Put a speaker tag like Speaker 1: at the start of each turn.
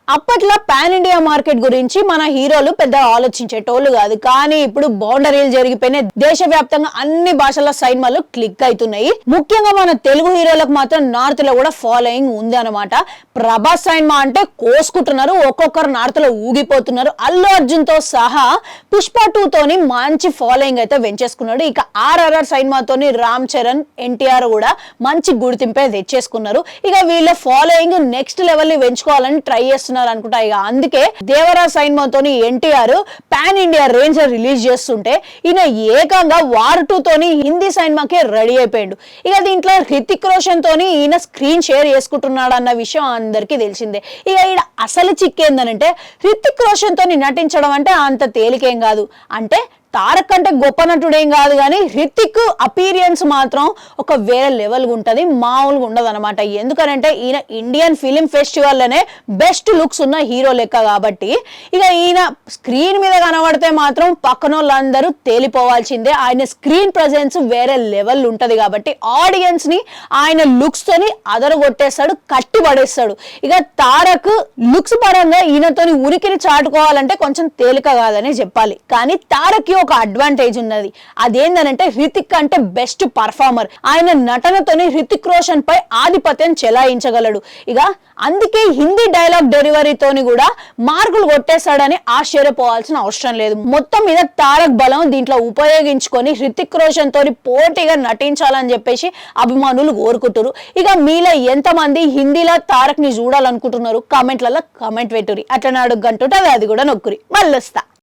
Speaker 1: అప్పట్లో pan India market గురించి మన హీరోలు పెద్ద ఆలోచించేటోళ్ళు కాదు. కానీ ఇప్పుడు బౌండరీలు జరిగిపోయినాయి. దేశవ్యాప్తంగా అన్ని భాషల సినిమాలు క్లిక్ అవుతున్నాయి. ముఖ్యంగా మన తెలుగు హీరోలకు మాత్రం నార్త్ లో కూడా ఫాలోయింగ్ ఉంది అనమాట. ప్రభాస్ సినిమా అంటే కోసుకుంటున్నారు, ఒక్కొక్కరు నార్త్ లో ఊగిపోతున్నారు. అల్లు అర్జున్ తో సహా పుష్ప 2 తోని మంచి ఫాలోయింగ్ అయితే పెంచేసుకున్నాడు. ఇక RRR సినిమాతోని రామ్ చరణ్, ఎన్టీఆర్ కూడా మంచి గుర్తింపే తెచ్చేసుకున్నారు. ఇక వీళ్ళ ఫాలోయింగ్ నెక్స్ట్ లెవెల్ ని పెంచుకోవాలని ట్రై చేస్తున్నారు అనుకుంటా. ఇక అందుకే దేవరా సినిమాతోని NTR pan India range release చేస్తుంటే ఈయన ఏకంగా వార్ 2 తోని హిందీ సినిమాకి రెడీ అయిపోయాడు. ఇక దీంట్లో హృతిక్ రోషన్ తోని ఈయన స్క్రీన్ షేర్ చేసుకుంటున్నాడు అన్న విషయం అందరికీ తెలిసిందే. ఇక ఈడ అసలు చిక్కేందనంటే హృతిక్ రోషన్ తోని నటించడం అంటే అంత తేలికేం కాదు. అంటే తారక్ అంటే గొప్ప నటుడేం కాదు, కానీ హృతిక్ అపీరియన్స్ మాత్రం ఒక వేరే లెవెల్ ఉంటది, మామూలుగా ఉండదు అనమాట. ఎందుకనంటే ఈయన ఇండియన్ ఫిలిం ఫెస్టివల్ లోనే బెస్ట్ లుక్స్ ఉన్న హీరో లెక్క కాబట్టి ఇక ఈయన స్క్రీన్ మీద కనబడితే మాత్రం పక్కన వాళ్ళందరూ తేలిపోవాల్సిందే. ఆయన స్క్రీన్ ప్రెజెన్స్ వేరే లెవెల్ ఉంటది కాబట్టి ఆడియన్స్ ని ఆయన లుక్స్ తోని అదరగొట్టేస్తాడు, కట్టి పడేస్తాడు. ఇక తారక్ లుక్స్ పరంగా ఈయనతోని ఉనికిని చాటుకోవాలంటే కొంచెం తేలిక కాదని చెప్పాలి. కానీ తారక్ ఒక అడ్వాంటేజ్ ఉన్నది. అదేంటంటే హృతిక్ అంటే బెస్ట్ పర్ఫార్మర్. ఆయన నటనతోని హృతిక్ రోషన్ పై ఆధిపత్యం చెలాయించగలడు. ఇక అందుకే హిందీ డైలాగ్ డెలివరీతోని కూడా మార్కులు కొట్టేస్తాడని ఆశ్చర్యపోవాల్సిన అవసరం లేదు. మొత్తం మీద తారక్ బలం దీంట్లో ఉపయోగించుకొని హృతిక్ రోషన్ తోని పోటీగా నటించాలని చెప్పేసి అభిమానులు కోరుకుంటారు. ఇక మీలో ఎంతమంది హిందీలో తారక్ ని చూడాలనుకుంటున్నారు? కామెంట్లలో కామెంట్ పెట్టురి. అట్లా నాడు గంటుంటది, అది కూడా నొక్కురి. మళ్ళొస్తా.